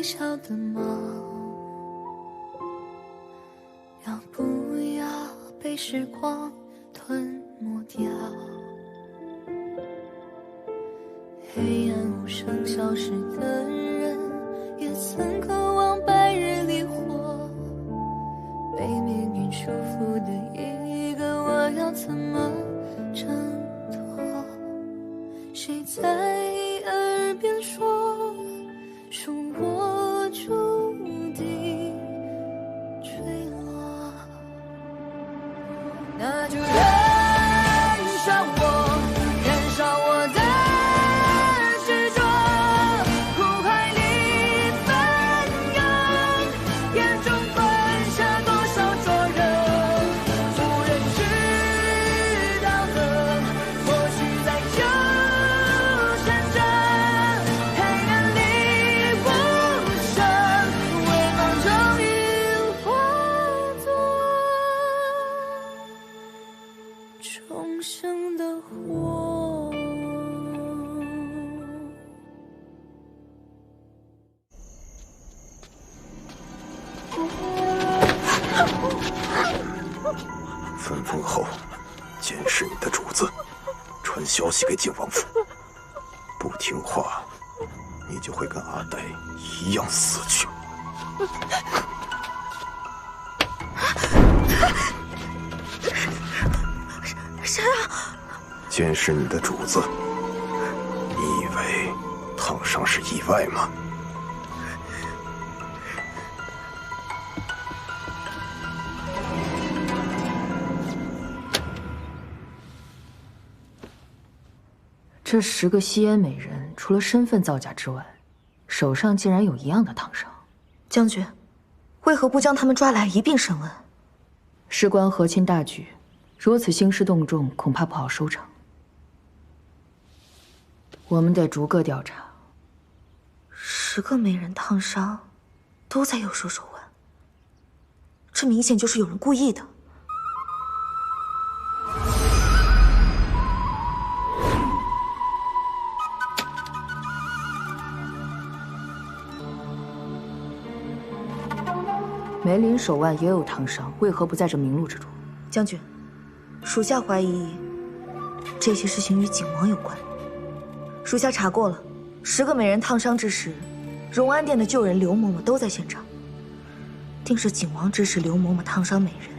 小的吗？要不要被时光吞没掉？黑暗无声消失的人，也曾渴望白日里活。被命运束缚的一个我，要怎么挣脱？谁在耳边说我注定坠落？那就燃烧我，燃烧我的执着，苦海里翻涌，眼中吞下多少灼热，无人知道的，或许在纠缠着，黑暗里无声，微光终于化作重生的火。分封后，监视你的主子，传消息给景王府。不听话，你就会跟阿呆一样死去。谁啊？监视你的主子，你以为烫伤是意外吗？这10个吸烟美人，除了身份造假之外，手上竟然有一样的烫伤。将军，为何不将他们抓来一并审问？事关和亲大局，如此兴师动众，恐怕不好收场。我们得逐个调查。10个美人烫伤，都在右手手腕，这明显就是有人故意的。梅林手腕也有烫伤，为何不在这名录之中？将军，属下怀疑这些事情与景王有关。属下查过了，10个美人烫伤之时，荣安殿的旧人刘嬷嬷都在现场，定是景王指使刘嬷嬷烫伤美人。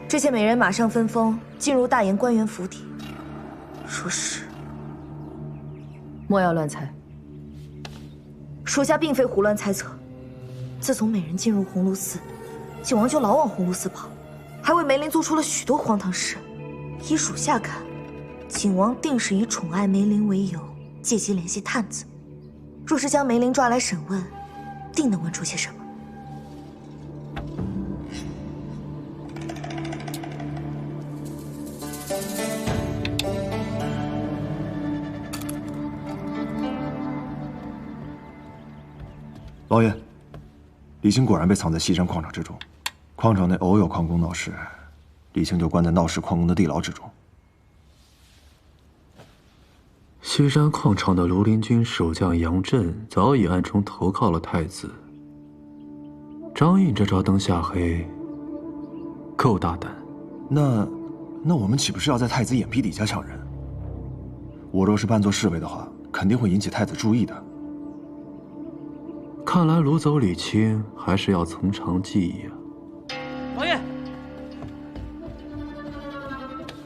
这些美人马上分封进入大研官员府邸。说是，莫要乱猜。属下并非胡乱猜测。自从美人进入鸿胪寺，景王就老往鸿胪寺跑，还为梅林做出了许多荒唐事。依属下看，景王定是以宠爱梅林为由，借机联系探子。若是将梅林抓来审问，定能问出些什么。老爷，李青果然被藏在西山矿场之中，矿场内偶有矿工闹事，李青就关在闹事矿工的地牢之中。西山矿场的庐陵军守将杨震早已暗中投靠了太子。张印这招灯下黑，够大胆。那我们岂不是要在太子眼皮底下抢人？我若是扮作侍卫的话，肯定会引起太子注意的。看来掳走李青还是要从长计议啊。王爷，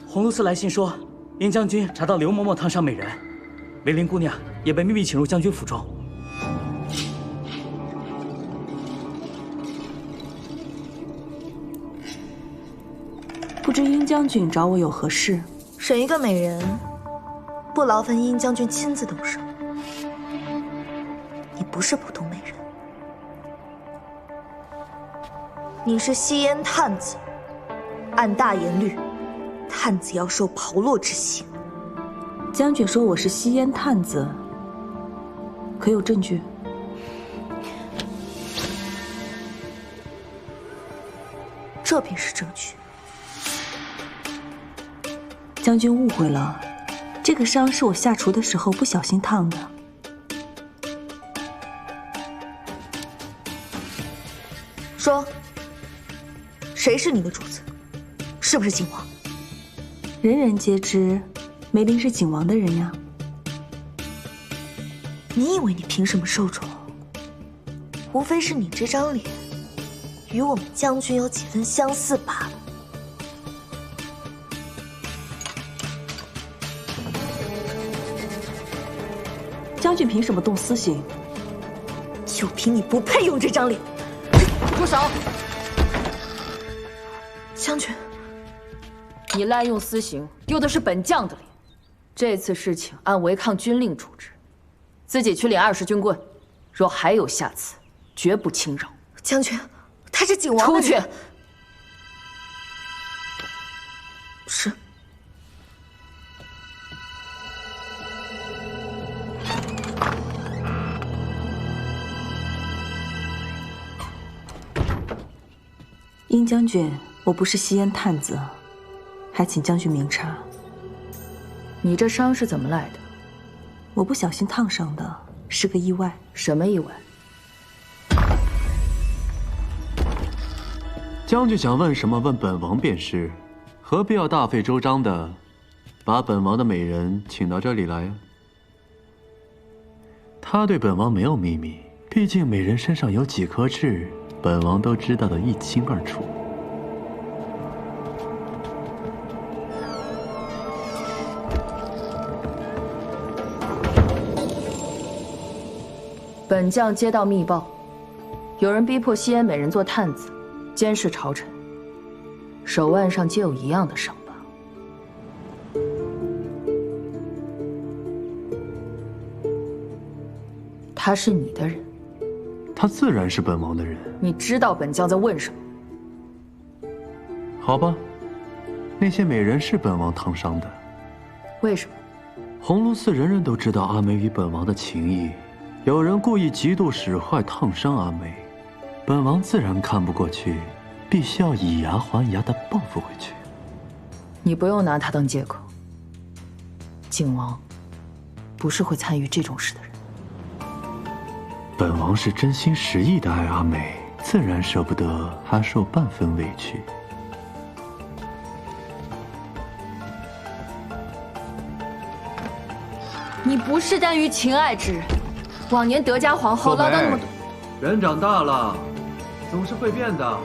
鸿胪寺来信说，殷将军查到刘嬷嬷烫伤美人，梅林姑娘也被秘密请入将军府中。不知殷将军找我有何事？审一个美人，不劳烦殷将军亲自动手。你不是普通美人，你是吸烟探子。按大严律，探子要受炮烙之刑。将军说我是吸烟探子，可有证据？这便是证据。将军误会了，这个伤是我下厨的时候不小心烫的。说，谁是你的主子？是不是景王？人人皆知，梅林是景王的人呀。你以为你凭什么受宠？无非是你这张脸，与我们将军有几分相似罢了。将军凭什么动私刑？就凭你不配用这张脸。住手！将军，你滥用私刑，丢的是本将的脸。这次事情按违抗军令处置，自己去领20军棍。若还有下次，绝不轻饶。将军，他是景王的人。出去。是。殷将军，我不是西燕探子，还请将军明察。你这伤是怎么来的？我不小心烫伤的，是个意外。什么意外？将军想问什么，问本王便是，何必要大费周章的把本王的美人请到这里来？他对本王没有秘密，毕竟美人身上有几颗痣，本王都知道得一清二楚。本将接到密报，有人逼迫西燕美人做探子，监视朝臣，手腕上皆有一样的伤疤。他是你的人？他自然是本王的人。你知道本将在问什么？好吧，那些美人是本王烫伤的。为什么？红炉寺人人都知道阿梅与本王的情谊。有人故意嫉妒使坏，烫伤阿梅，本王自然看不过去，必须要以牙还牙的报复回去。你不用拿他当借口。景王不是会参与这种事的人。本王是真心实意的爱阿梅，自然舍不得她受半分委屈。你不是耽于情爱之人。往年德家皇后唠叨那么多，人长大了，总是会变的。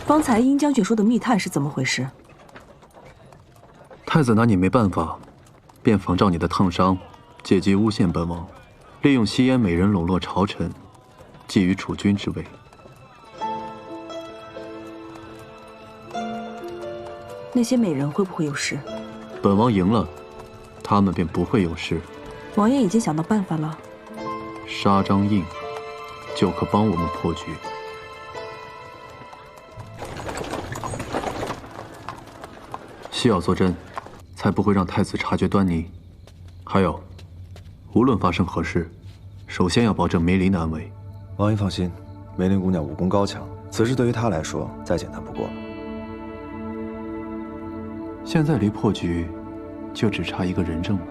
方才殷将军说的密探是怎么回事？太子拿你没办法，便仿照你的烫伤，借机诬陷本王，利用西燕美人笼络朝臣。觊觎储君之位，那些美人会不会有事？本王赢了，他们便不会有事。王爷已经想到办法了，杀张印就可帮我们破局。需要坐镇，才不会让太子察觉端倪。还有，无论发生何事，首先要保证梅林的安危。王爷放心，梅林姑娘武功高强，此事对于她来说再简单不过了。现在离破局就只差一个人证了，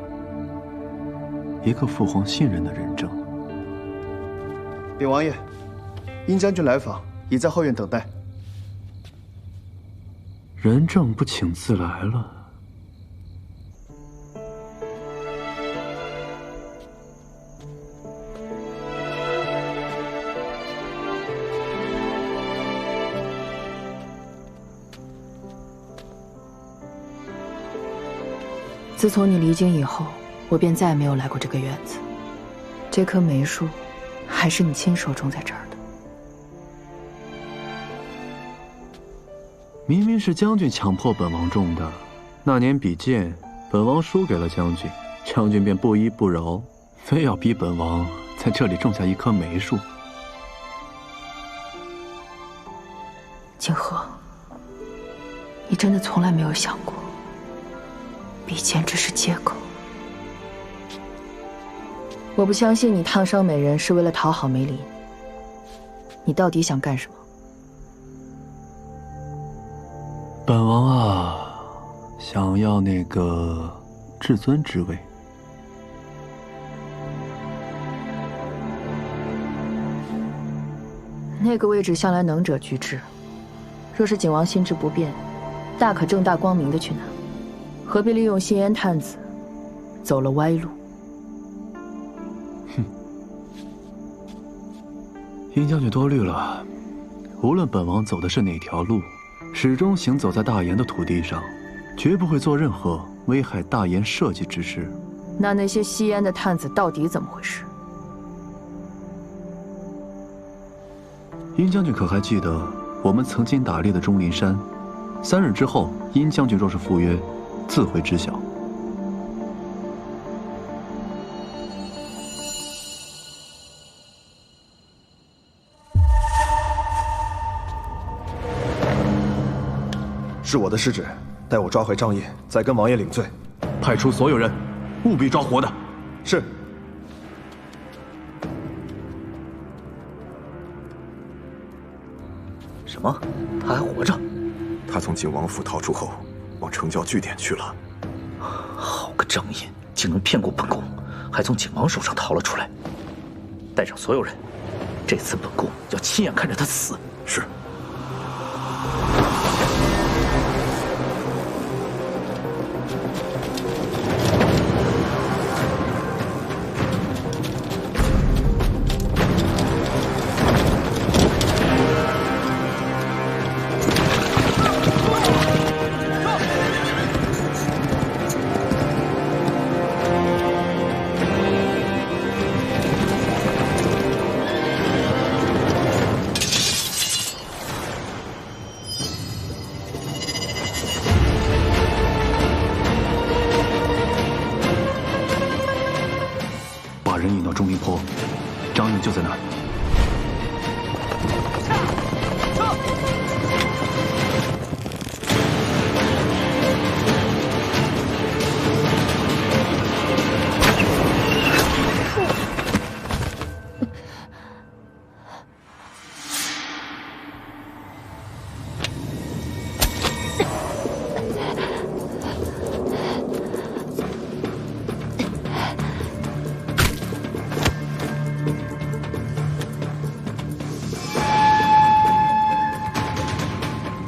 一个父皇信任的人证。禀王爷，殷将军来访，已在后院等待。人证不请自来了。自从你离京以后，我便再也没有来过这个院子。这棵梅树，还是你亲手种在这儿的。明明是将军强迫本王种的。那年比剑，本王输给了将军，将军便不依不饶，非要逼本王在这里种下一棵梅树。景和，你真的从来没有想过，比剑只是借口？我不相信你烫伤美人是为了讨好梅林。你到底想干什么？本王啊，想要那个至尊之位。那个位置向来能者居之，若是景王心智不变，大可正大光明的去拿，何必利用谢烟探子走了歪路？哼，殷将军多虑了。无论本王走的是哪条路，始终行走在大炎的土地上，绝不会做任何危害大炎社稷之事。那些吸烟的探子到底怎么回事？殷将军可还记得我们曾经打猎的钟灵山？3日之后，殷将军若是赴约，自会知晓。是我的失职，待我抓回张掖，再跟王爷领罪。派出所有人，务必抓活的。是。什么？他还活着？他从景王府逃出后，往城郊据点去了。好个张掖，竟能骗过本宫，还从景王手上逃了出来。带上所有人，这次本宫要亲眼看着他死。是。钟灵坡，张掖就在那儿。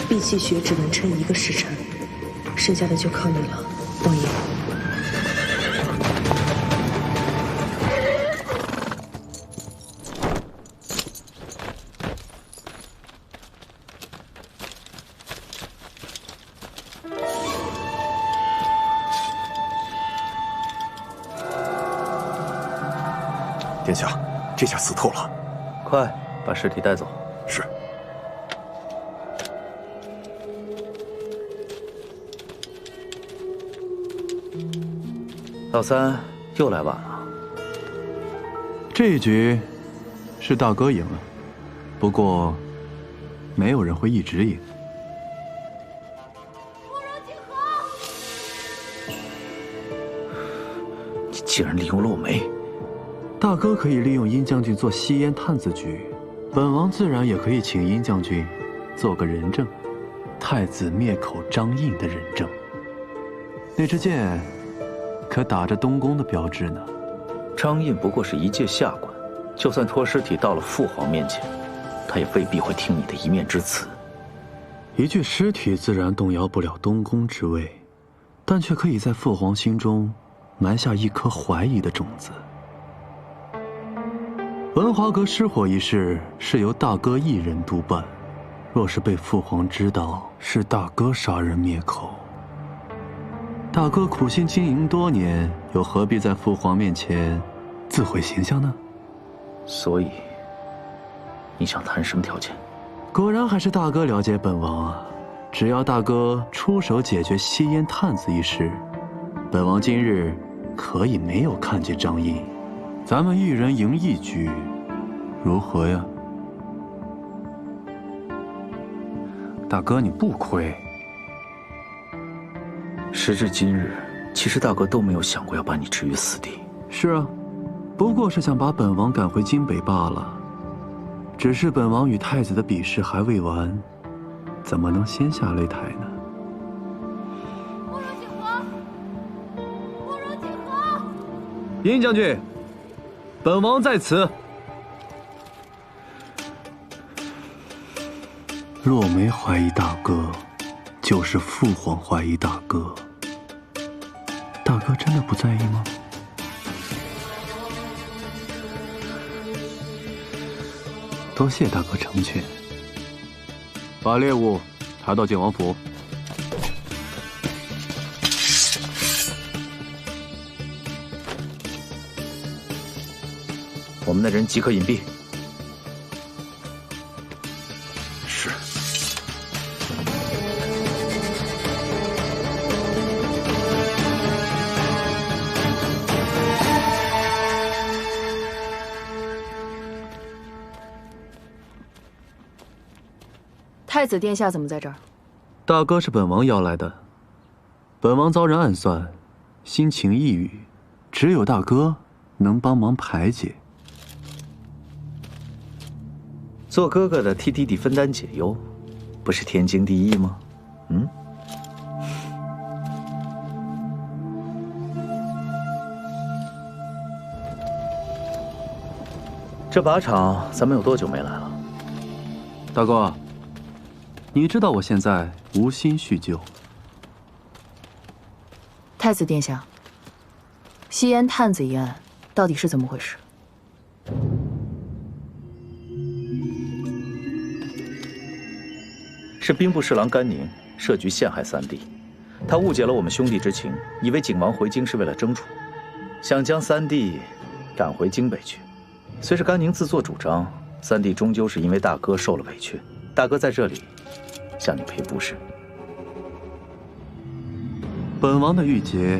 碧气血只能撑1个时辰，剩下的就靠你了，王爷。殿下，这下死透了。快把尸体带走。是。老三又来晚了。这一局是大哥赢了，不过没有人会一直赢。你竟然利用了我梅！大哥可以利用殷将军做吸烟探子局，本王自然也可以请殷将军做个人证，太子灭口张印的人证。那支箭可打着东宫的标志呢。张印不过是一介下官，就算拖尸体到了父皇面前，他也未必会听你的一面之词。一具尸体自然动摇不了东宫之位，但却可以在父皇心中埋下一颗怀疑的种子。文华阁失火一事是由大哥一人督办，若是被父皇知道是大哥杀人灭口，大哥苦心经营多年，又何必在父皇面前自毁形象呢？所以，你想谈什么条件？果然还是大哥了解本王啊！只要大哥出手解决吸烟探子一事，本王今日可以没有看见张印，咱们一人赢1局，如何呀？大哥，你不亏。时至今日，其实大哥都没有想过要把你置于死地。是啊，不过是想把本王赶回京北罢了。只是本王与太子的比试还未完，怎么能先下擂台呢？殷将军，本王在此。落梅怀疑大哥，就是父皇怀疑大哥。大哥真的不在意吗？多谢大哥成全。把猎物抬到靖王府。我们的人即刻隐蔽。是。太子殿下怎么在这儿？大哥是本王邀来的。本王遭人暗算，心情抑郁，只有大哥能帮忙排解。做哥哥的替弟弟分担解忧，不是天经地义吗？嗯。这靶场咱们有多久没来了？大哥，你知道我现在无心叙旧。太子殿下，西烟探子一案到底是怎么回事？是兵部侍郎甘宁设局陷害三弟，他误解了我们兄弟之情，以为景王回京是为了争储，想将三弟赶回京北去。虽是甘宁自作主张，三弟终究是因为大哥受了委屈，大哥在这里向你赔不是。本王的郁结，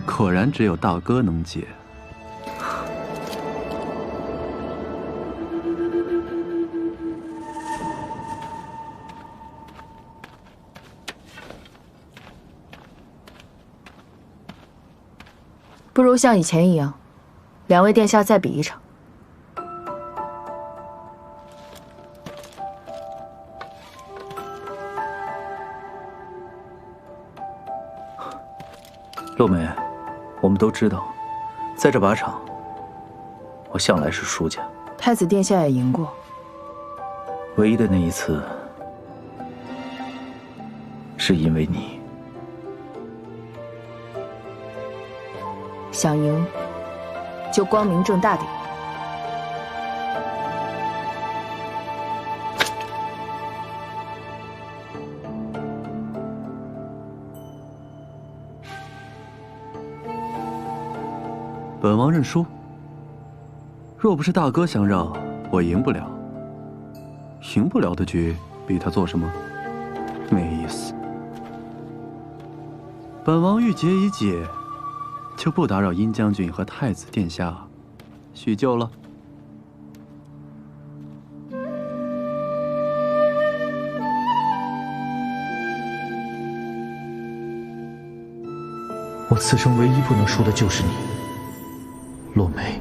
果然只有大哥能解。不如像以前一样，两位殿下再比一场。陆梅，我们都知道，在这靶场，我向来是输家。太子殿下也赢过，唯一的那一次，是因为你。想赢，就光明正大点。本王认输。若不是大哥相让，我赢不了。赢不了的局，逼他做什么？没意思。本王郁结已解。就不打扰殷将军和太子殿下叙旧了。我此生唯一不能输的就是你，落梅。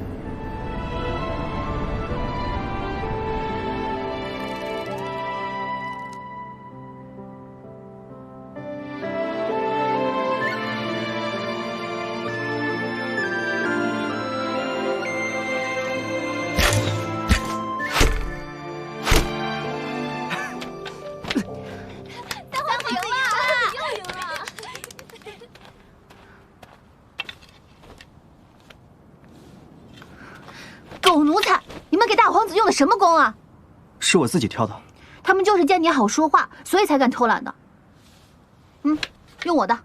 狗奴才！你们给大皇子用的什么弓啊？是我自己挑的。他们就是见你好说话，所以才敢偷懒的。用我的。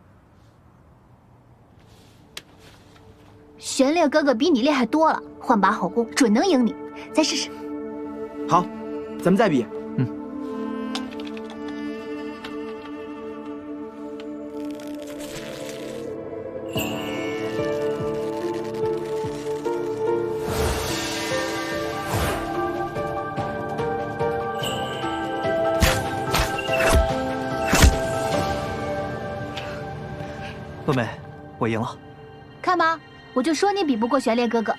玄烈哥哥比你厉害多了，换把好弓，准能赢你。再试试。好，咱们再比。洛梅，我赢了。看吧，我就说你比不过玄烈哥哥。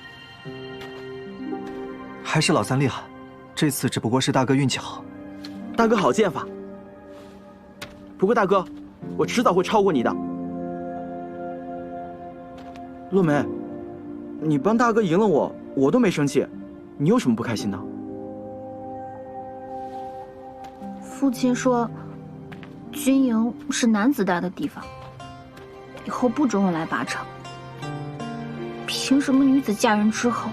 还是老三厉害，这次只不过是大哥运气好。大哥好剑法。不过大哥，我迟早会超过你的。洛梅，你帮大哥赢了我，我都没生气，你有什么不开心的？父亲说，军营是男子大的地方，以后不准我来靶场。凭什么女子嫁人之后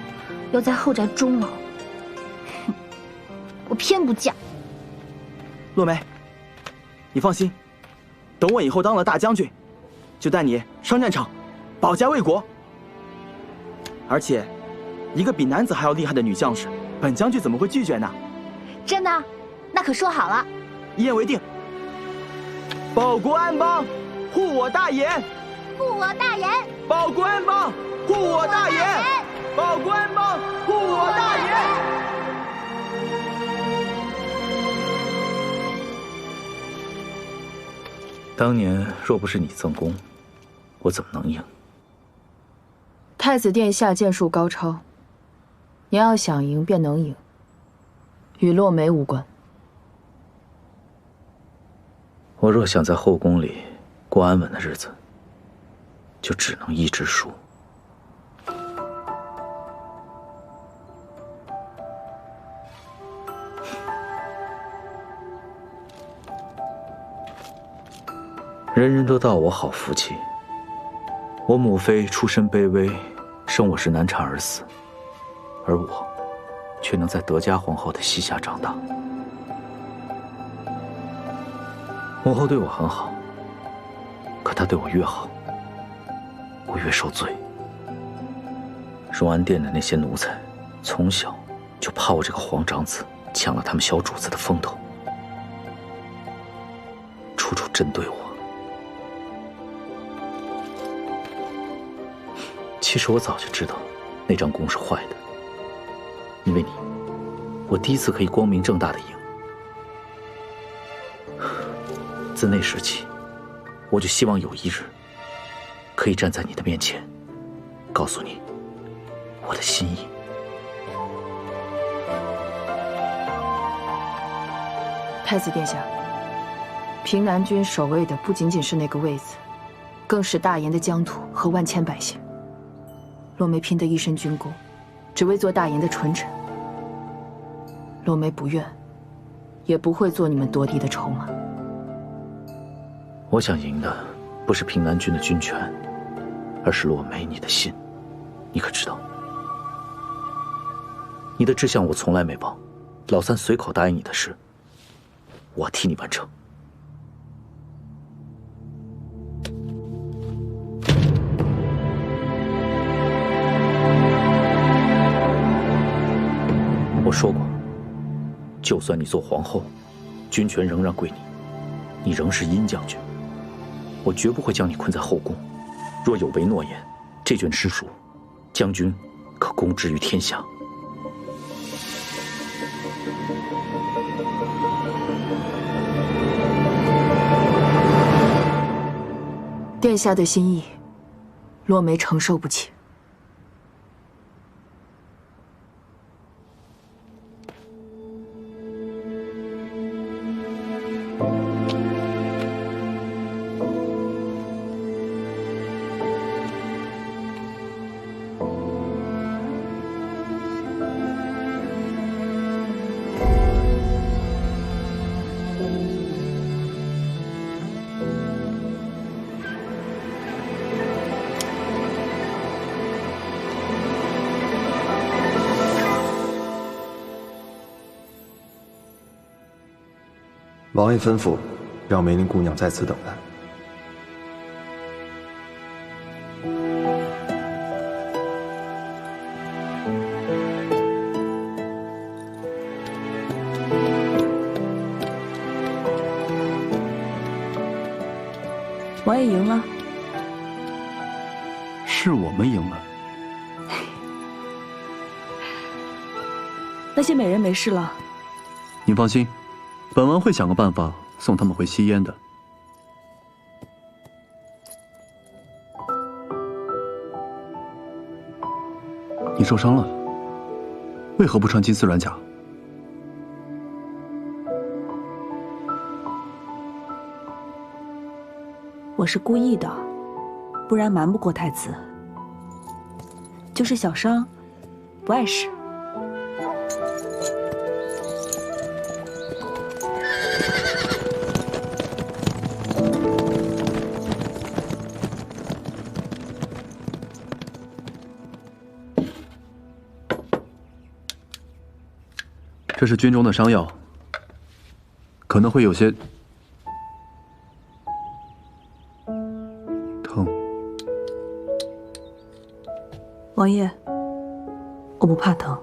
要在后宅终老？哼，我偏不嫁。洛梅，你放心，等我以后当了大将军，就带你上战场，保家卫国。而且，一个比男子还要厉害的女将士，本将军怎么会拒绝呢？真的？那可说好了。一言为定。保国安邦，护我大言。护我大言。保国安邦，护我大言。保国安邦，护我大言。当年若不是你赠功，我怎么能赢？太子殿下剑术高超，你要想赢便能赢，与洛梅无关。我若想在后宫里过安稳的日子，就只能一直输。人人都道我好福气，我母妃出身卑微，生我时难产而死，而我却能在德嘉皇后的膝下长大。母后对我很好，可她对我越好，我越受罪。荣安殿的那些奴才，从小就怕我这个皇长子抢了他们小主子的风头，处处针对我。其实我早就知道那张弓是坏的，因为你，我第一次可以光明正大的赢。自那时起，我就希望有一日可以站在你的面前，告诉你我的心意。太子殿下，平南军守卫的不仅仅是那个位子，更是大研的疆土和万千百姓。洛梅拼得一身军功，只为做大研的纯臣。洛梅不愿，也不会做你们夺嫡的筹码。我想赢的不是平南军的军权，而是洛梅你的心。你可知道？你的志向我从来没忘，老三随口答应你的事，我替你完成。我说过，就算你做皇后，军权仍然归你，你仍是殷将军。我绝不会将你困在后宫。若有违诺言，这卷诗书，将军可公之于天下。殿下的心意，洛梅承受不起。王爷吩咐，让梅林姑娘在此等待。王爷赢了，是我们赢了。那些美人没事了。您放心，本王会想个办法送他们回西燕的。你受伤了，为何不穿金丝软甲？我是故意的，不然瞒不过太子。就是小伤，不碍事。这是军中的伤药，可能会有些疼。王爷，我不怕疼。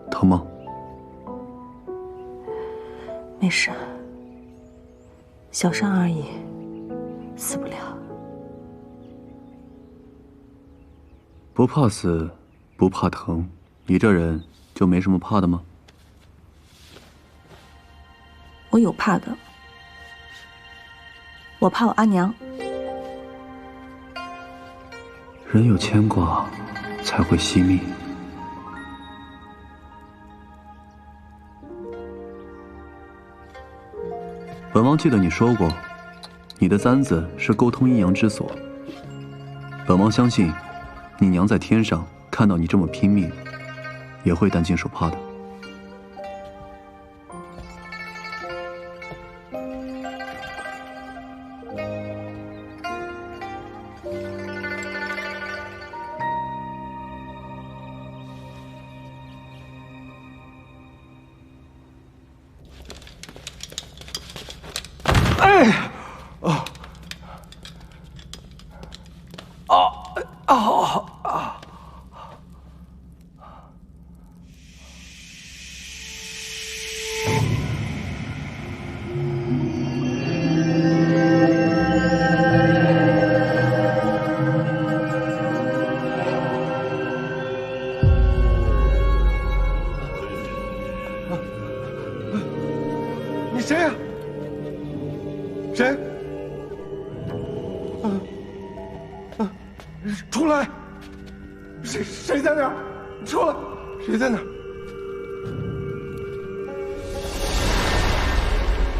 疼吗？没事，小伤而已，死不了。不怕死，不怕疼，你这人就没什么怕的吗？我有怕的，我怕我阿娘。人有牵挂，才会惜命。本王记得你说过，你的簪子是沟通阴阳之所。本王相信，你娘在天上看到你这么拼命，也会担惊受怕的。你谁呀？谁？出来！谁在那儿？出来！谁在那儿？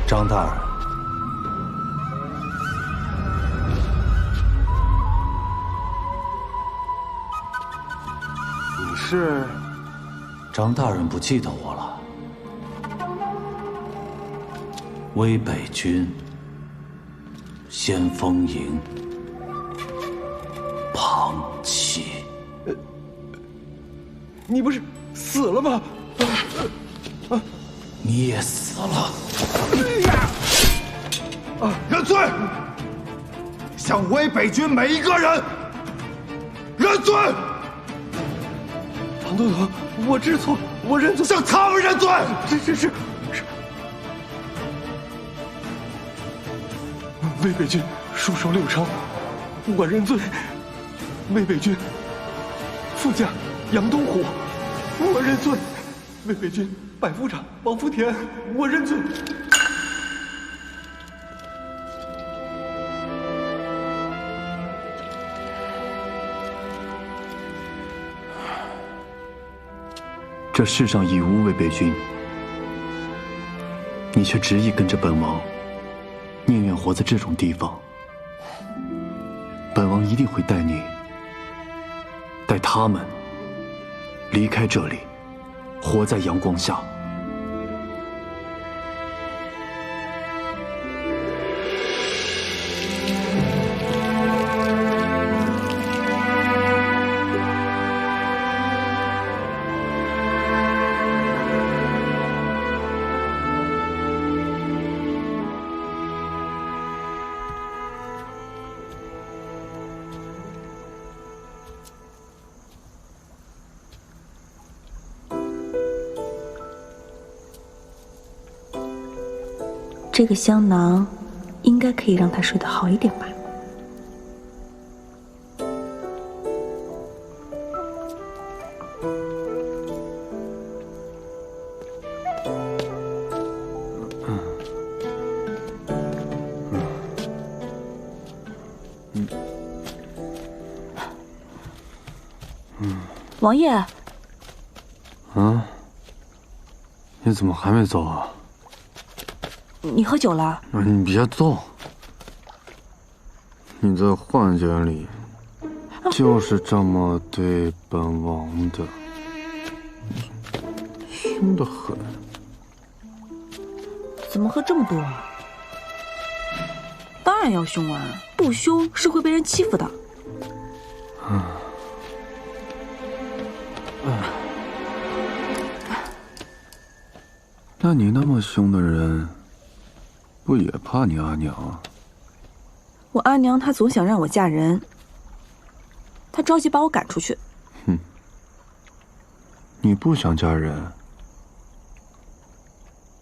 张大人，你是？张大人不记得我了。威北军，先锋营，庞七。你不是死了吗？你也死了。认罪！向威北军每一个人认罪！唐都统，我知错，我认罪。向他们认罪！是。魏北军戍守六城，我认罪。魏北军副将杨东虎，我认罪。魏北军百夫长王福田，我认罪。这世上已无魏北军，你却执意跟着本王，宁愿活在这种地方。本王一定会带你，带他们离开这里，活在阳光下。这个香囊应该可以让他睡得好一点吧。王爷。啊？你怎么还没走啊？你喝酒了？你别动！你在幻觉里就是这么对本王的，凶得很。怎么喝这么多啊？当然要凶啊，不凶是会被人欺负的。那你那么凶的人，不也怕你阿娘啊？我阿娘她总想让我嫁人，她着急把我赶出去。哼，你不想嫁人？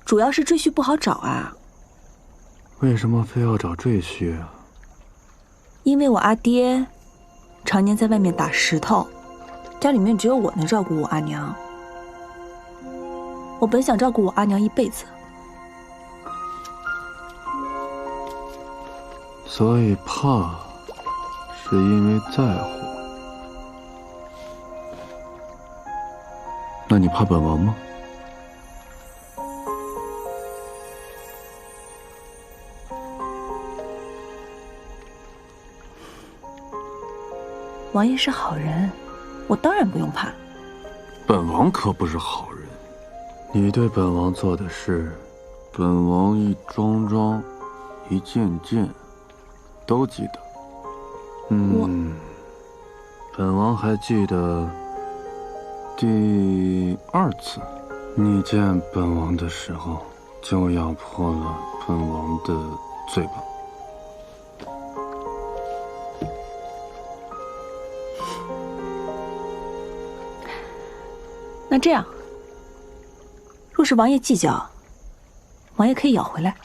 主要是赘婿不好找啊。为什么非要找赘婿啊？因为我阿爹常年在外面打石头，家里面只有我能照顾我阿娘。我本想照顾我阿娘一辈子，所以怕是因为在乎。那你怕本王吗？王爷是好人，我当然不用怕。本王可不是好人，你对本王做的事，本王一桩桩、一件件都记得。本王还记得第2次你见本王的时候，就咬破了本王的嘴巴。那这样，若是王爷计较，王爷可以咬回来。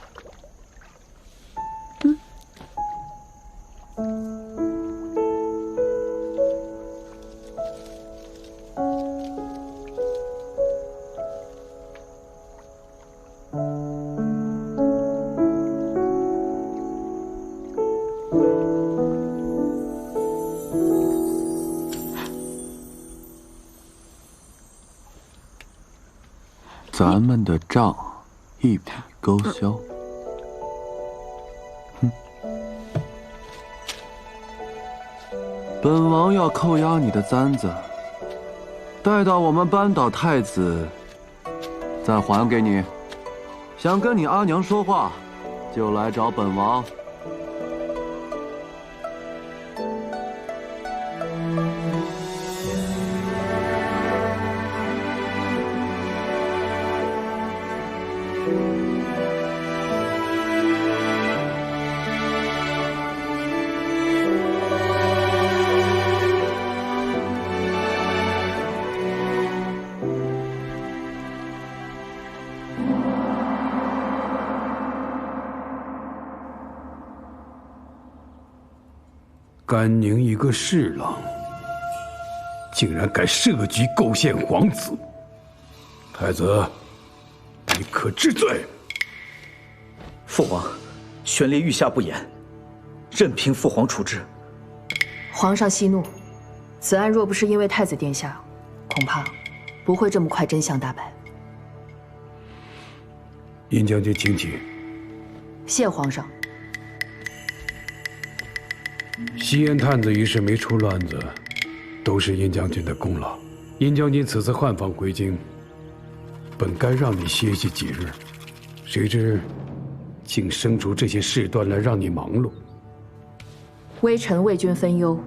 咱们的账一笔勾销。本王要扣押你的簪子，待到我们扳倒太子，再还给你。想跟你阿娘说话，就来找本王。甘宁一个侍郎，竟然敢设局构陷皇子，太子，你可知罪？父皇，玄烈御下不言，任凭父皇处置。皇上息怒，此案若不是因为太子殿下，恐怕不会这么快真相大白。殷将军，请起。谢皇上。西燕探子一事没出乱子，都是殷将军的功劳。殷将军此次换访回京，本该让你歇息几日，谁知竟生出这些事端来让你忙碌。微臣为君分忧，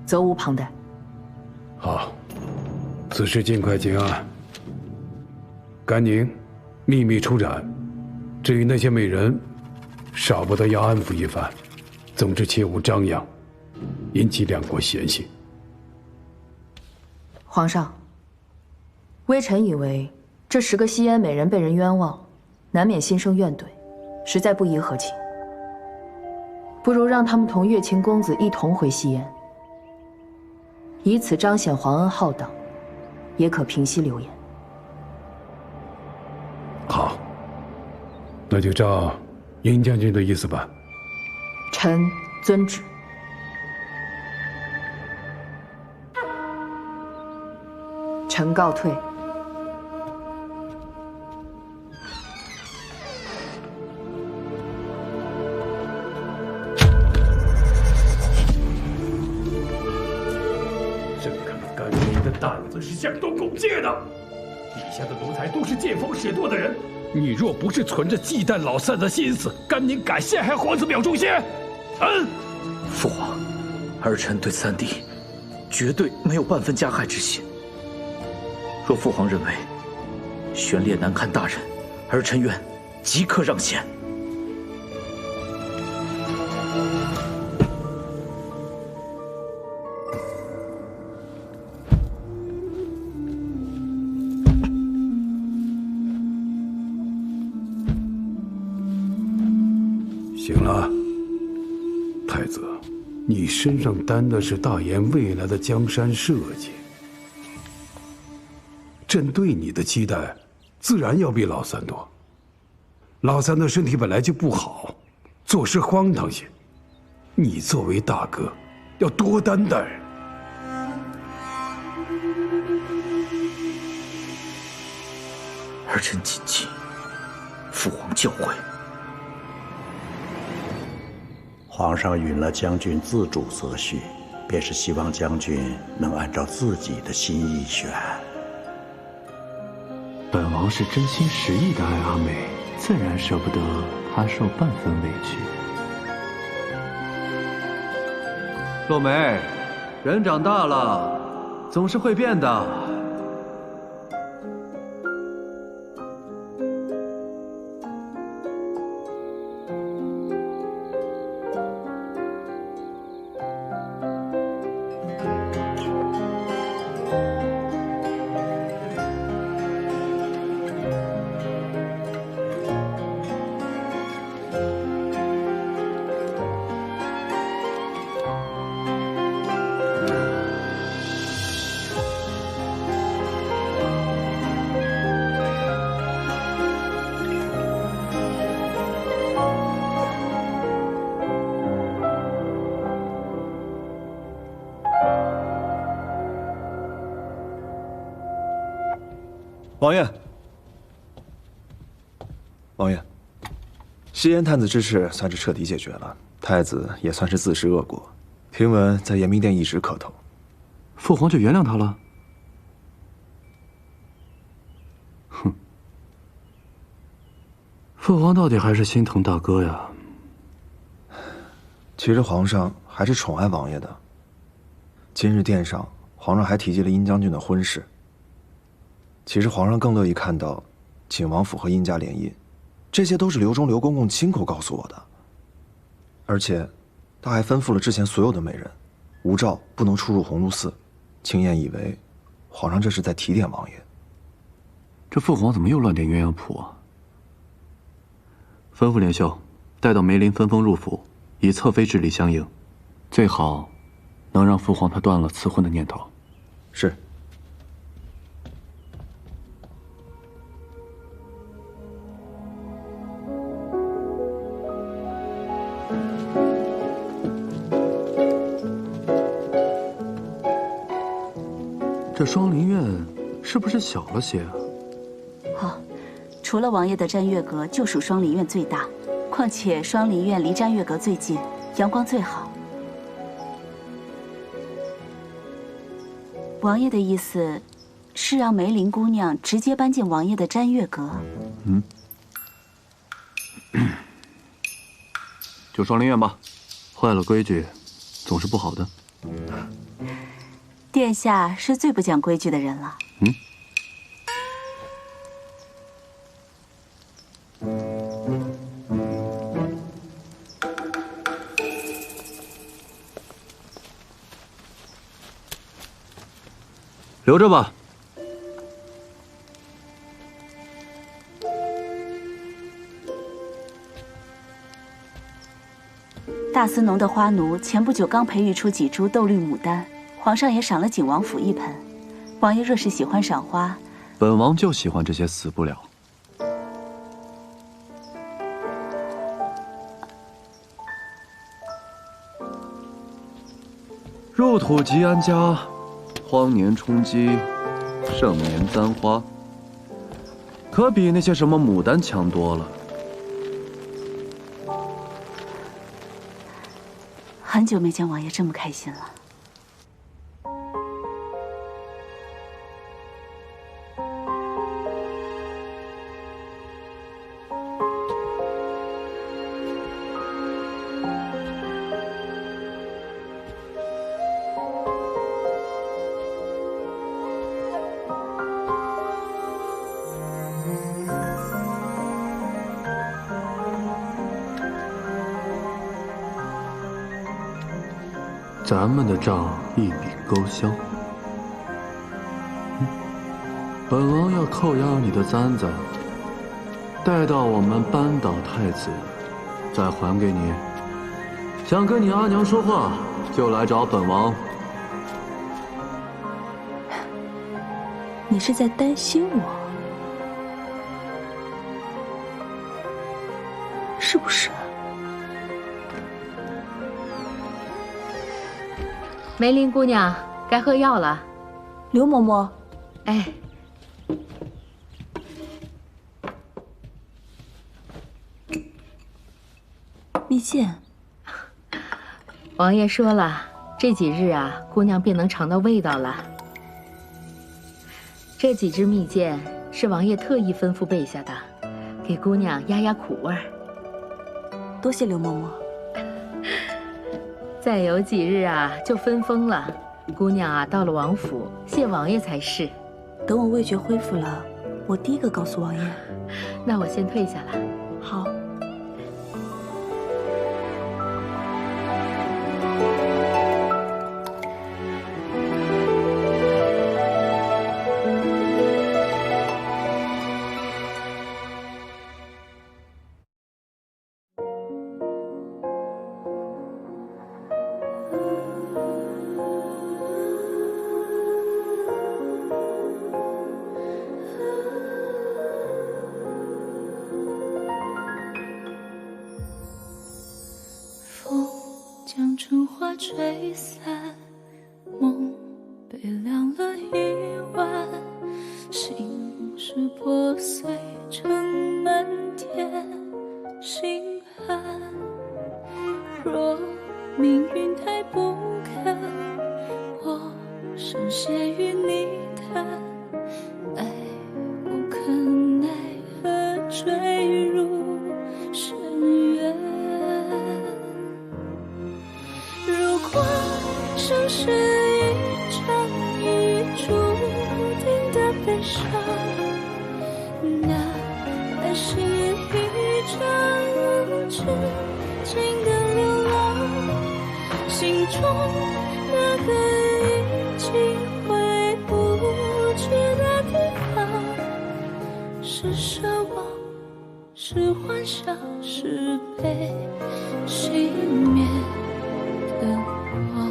责无旁贷。好，此事尽快结案。甘宁，秘密出斩。至于那些美人，少不得要安抚一番。总之切勿张扬，引起两国嫌隙。皇上，微臣以为这10个西燕美人被人冤枉，难免心生怨怼，实在不宜和情。不如让他们同乐清公子一同回西燕，以此彰显皇恩浩荡，也可平息流言。好，那就照殷将军的意思办。臣遵旨。臣告退。朕看到甘宁的胆子是相当够借的。底下的奴才都是见风使舵的人，你若不是存着忌惮老三的心思，甘宁敢陷害皇子表忠先？父皇，儿臣对三弟绝对没有半分加害之心。若父皇认为悬列难堪大人，儿臣愿即刻让贤。行了，太子，你身上担的是大燕未来的江山社稷，朕对你的期待，自然要比老三多。老三的身体本来就不好，做事荒唐些，你作为大哥，要多担待。儿臣谨记父皇教诲。皇上允了将军自主择婿，便是希望将军能按照自己的心意选。本王是真心实意的爱阿美，自然舍不得她受半分委屈。洛梅，人长大了，总是会变的。王爷，王爷，西燕探子之事算是彻底解决了，太子也算是自食恶果。听闻在延明殿一直磕头，父皇就原谅他了？哼，父皇到底还是心疼大哥呀。其实皇上还是宠爱王爷的。今日殿上，皇上还提及了殷将军的婚事。其实皇上更乐意看到景王府和殷家联姻，这些都是刘忠刘公公亲口告诉我的。而且，他还吩咐了之前所有的美人，无诏不能出入鸿胪寺。青燕以为，皇上这是在提点王爷。这父皇怎么又乱点鸳鸯谱啊？吩咐连秀，带到梅林分封入府，以侧妃之礼相迎，最好能让父皇他断了赐婚的念头。是。这双林苑是不是小了些啊？哦，除了王爷的瞻月阁，就属双林苑最大。况且双林苑离瞻月阁最近，阳光最好。王爷的意思是让梅林姑娘直接搬进王爷的瞻月阁？嗯，就双林苑吧，坏了规矩，总是不好的。殿下是最不讲规矩的人了。嗯。留着吧。大司农的花奴前不久刚培育出几株豆绿牡丹。皇上也赏了景王府一盆，王爷若是喜欢赏花，本王就喜欢这些死不了。入土即安家，荒年充饥，圣眠簪花，可比那些什么牡丹强多了。很久没见王爷这么开心了。咱们的账一笔勾销。本王要扣押你的簪子，待到我们扳倒太子，再还给你。想跟你阿娘说话，就来找本王。你是在担心我，是不是？梅林姑娘，该喝药了。刘嬷嬷，哎，蜜饯。王爷说了，这几日啊，姑娘便能尝到味道了。这几支蜜饯是王爷特意吩咐备下的，给姑娘压压苦味儿。多谢刘嬷嬷。再有几日啊，就分封了。姑娘啊，到了王府谢王爷才是。等我味觉恢复了，我第一个告诉王爷。那我先退下了。好。将春花吹散，梦被凉了一晚，心事破碎成漫天星汉。若命运太不堪，我深陷于泥潭，爱无可奈何坠入深渊。如果生是一场已注定的悲伤，那爱是一场无止境的流浪。心中那个已经回不去的地方，是奢望，是幻想，是被熄灭的光。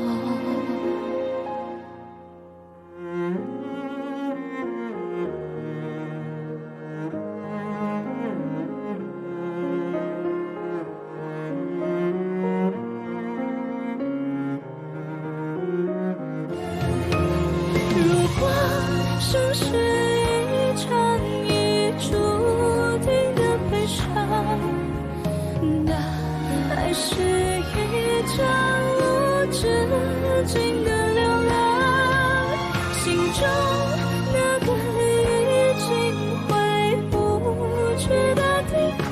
如果生是一场已注定的悲伤，那爱是一场无止境的流浪。心中那个已经回不去的地方，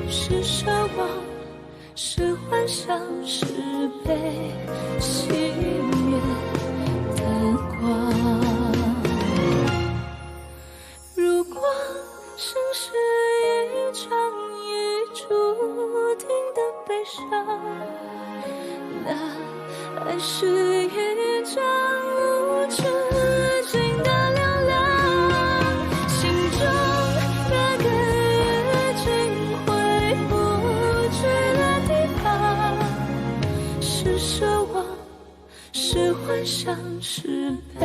是奢望，是幻想，是被熄灭的光。如果生是一场已注定的悲伤，那爱是一场无止境的流浪。心中那个已经回不去的地方，是奢望，是幻想，是被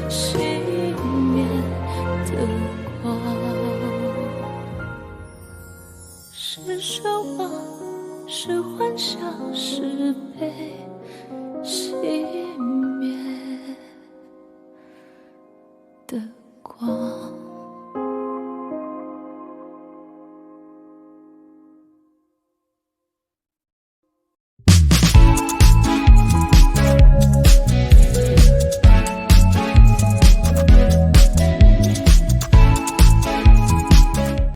熄灭的光。是奢望，是幻想，是被熄灭的光。